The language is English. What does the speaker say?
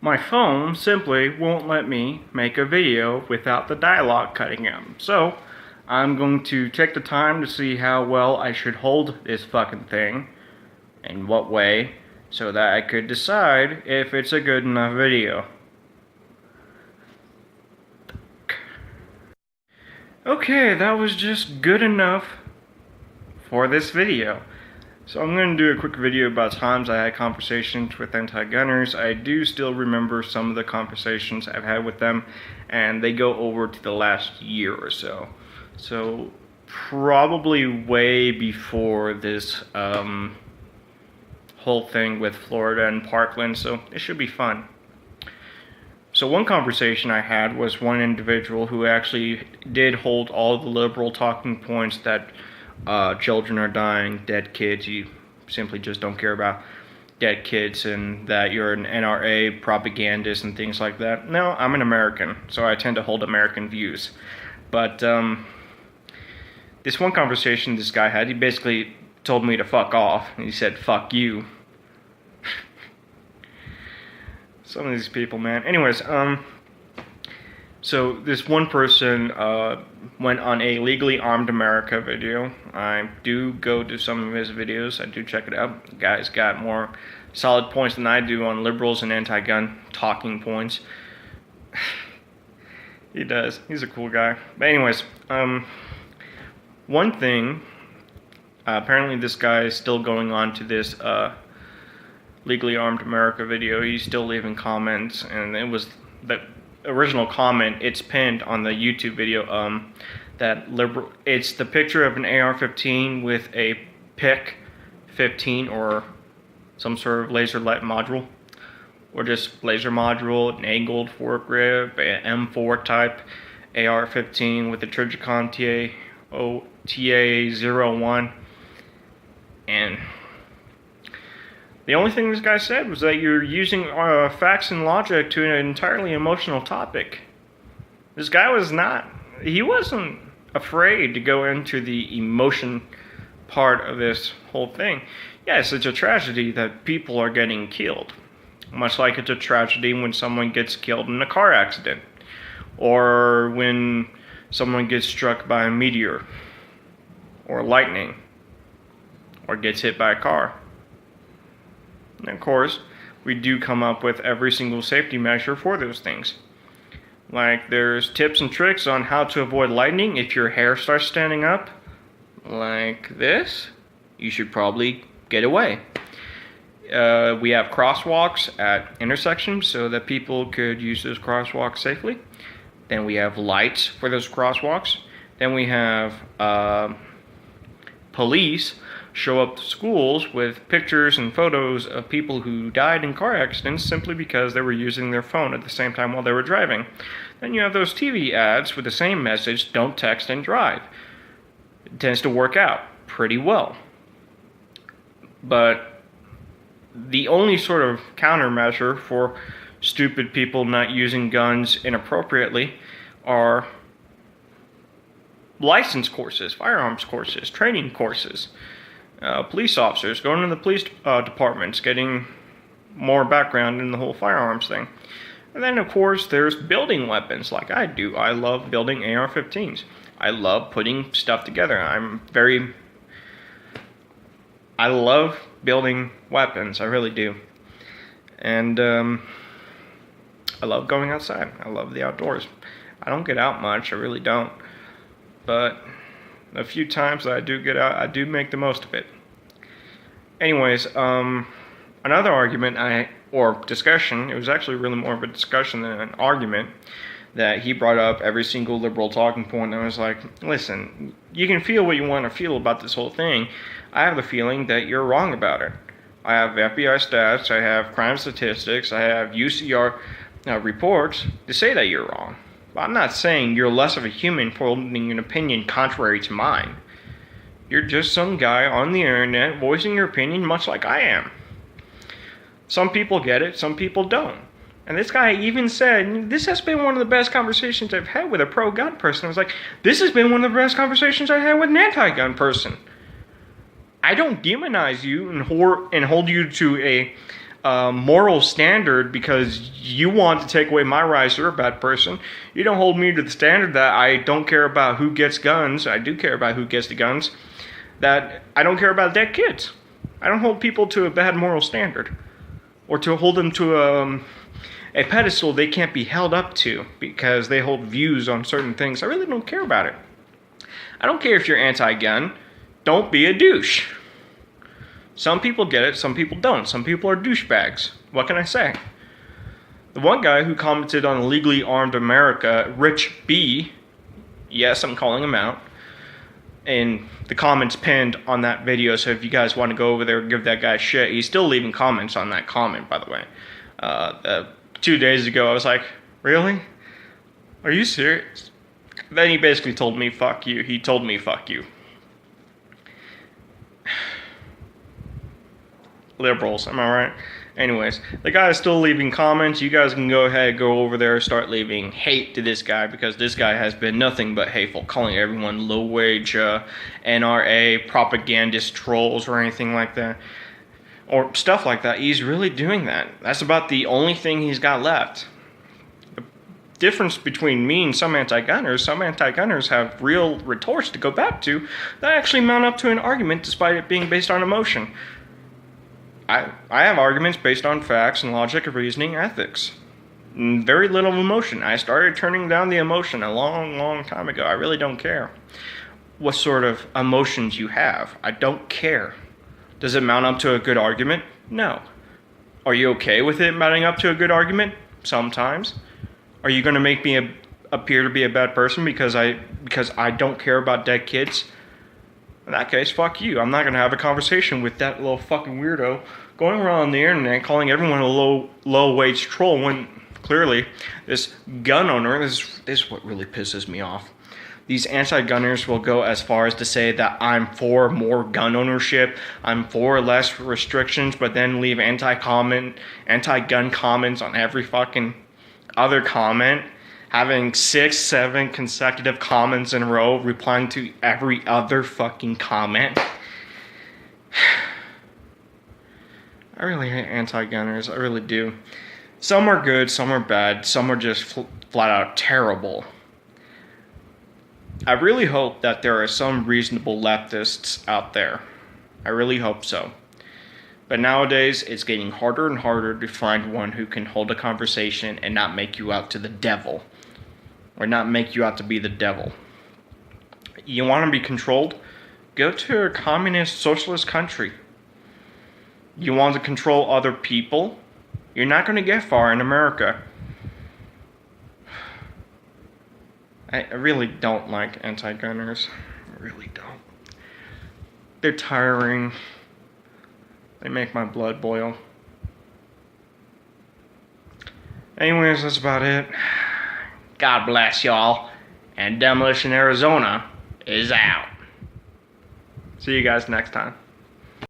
my phone simply won't let me make a video without the dialogue cutting out. So, I'm going to take the time to see how well I should hold this fucking thing, in what way, so that I could decide if it's a good enough video. Okay, that was just good enough for this video. So I'm going to do a quick video about times I had conversations with Antigunners. I do still remember some of the conversations I've had with them, and they go over to the last year or so. So probably way before this whole thing with Florida and Parkland, so it should be fun. So one conversation I had was one individual who actually did hold all the liberal talking points that children are dying, dead kids, you simply just don't care about dead kids, and that you're an NRA propagandist and things like that. No, I'm an American, so I tend to hold American views. But this one conversation this guy had, he basically told me to fuck off, and he said, fuck you. Some of these people, man. Anyways, so this one person went on a Legally Armed America video. I do go to some of his videos. I do check it out. The guy's got more solid points than I do on liberals and anti-gun talking points. He does. He's a cool guy. But anyways, one thing, apparently this guy is still going on to this Legally Armed America video. He's still leaving comments, and it was the original comment, it's pinned on the YouTube video, that liberal, it's the picture of an AR-15 with a PIC 15 or some sort of laser light module, or just laser module, an angled foregrip, an M4 type AR-15 with a Trijicon TA-01, and the only thing this guy said was that you're using facts and logic to an entirely emotional topic. This guy he wasn't afraid to go into the emotion part of this whole thing. Yes, it's a tragedy that people are getting killed. Much like it's a tragedy when someone gets killed in a car accident, or when someone gets struck by a meteor, or lightning, or gets hit by a car. And of course, we do come up with every single safety measure for those things. Like, there's tips and tricks on how to avoid lightning if your hair starts standing up. Like this, you should probably get away. We have crosswalks at intersections so that people could use those crosswalks safely. Then we have lights for those crosswalks. Then we have police show up to schools with pictures and photos of people who died in car accidents simply because they were using their phone at the same time while they were driving. Then you have those TV ads with the same message, don't text and drive. It tends to work out pretty well. But the only sort of countermeasure for stupid people not using guns inappropriately are license courses, firearms courses, training courses. Police officers going to the police departments, getting more background in the whole firearms thing. And then, of course, there's building weapons like I do. I love building AR-15s. I love putting stuff together. I love building weapons. I really do. And I love going outside. I love the outdoors. I don't get out much. I really don't. But a few times that I do get out, I do make the most of it. Anyways, another argument or discussion, it was actually really more of a discussion than an argument, that he brought up every single liberal talking point, and I was like, listen, you can feel what you want to feel about this whole thing. I have the feeling that you're wrong about it. I have FBI stats, I have crime statistics, I have UCR reports to say that you're wrong. But I'm not saying you're less of a human for holding an opinion contrary to mine. You're just some guy on the internet voicing your opinion much like I am. Some people get it, some people don't. And this guy even said, this has been one of the best conversations I've had with a pro-gun person. I was like, this has been one of the best conversations I had with an anti-gun person. I don't demonize you and hold you to moral standard because you want to take away my rights. You're a bad person. You don't hold me to the standard that I don't care about who gets guns. I do care about who gets the guns. That I don't care about dead kids. I don't hold people to a bad moral standard, or to hold them to a pedestal they can't be held up to because they hold views on certain things. I really don't care about it. I don't care if you're anti-gun. Don't be a douche. Some people get it, some people don't. Some people are douchebags. What can I say? The one guy who commented on Legally Armed America, Rich B, yes, I'm calling him out, and the comments pinned on that video, so if you guys want to go over there and give that guy shit, he's still leaving comments on that comment, by the way. 2 days ago, I was like, really? Are you serious? Then he basically told me, fuck you. He told me, fuck you. Liberals, am I right? Anyways, the guy is still leaving comments. You guys can go ahead, go over there, start leaving hate to this guy, because this guy has been nothing but hateful, calling everyone low-wage NRA propagandist trolls or anything like that, or stuff like that. He's really doing that. That's about the only thing he's got left. The difference between me and some anti-gunners have real retorts to go back to that actually mount up to an argument despite it being based on emotion. I have arguments based on facts and logic, reasoning, ethics. Very little emotion. I started turning down the emotion a long, long time ago. I really don't care what sort of emotions you have. I don't care. Does it mount up to a good argument? No. Are you okay with it mounting up to a good argument? Sometimes. Are you going to make me appear to be a bad person because I don't care about dead kids? In that case, fuck you. I'm not going to have a conversation with that little fucking weirdo going around on the internet calling everyone a low-wage troll when clearly this gun owner, this is what really pisses me off. These anti-gunners will go as far as to say that I'm for more gun ownership, I'm for less restrictions, but then leave anti-gun comments on every fucking other comment, having 6, 7 consecutive comments in a row, replying to every other fucking comment. I really hate anti-gunners, I really do. Some are good, some are bad, some are just flat out terrible. I really hope that there are some reasonable leftists out there. I really hope so. But nowadays, it's getting harder and harder to find one who can hold a conversation and not make you out to the devil. Or not make you out to be the devil. You want to be controlled? Go to a communist, socialist country. You want to control other people? You're not going to get far in America. I really don't like anti-gunners. I really don't. They're tiring. They make my blood boil. Anyways, that's about it. God bless y'all. And Demolition Arizona is out. See you guys next time.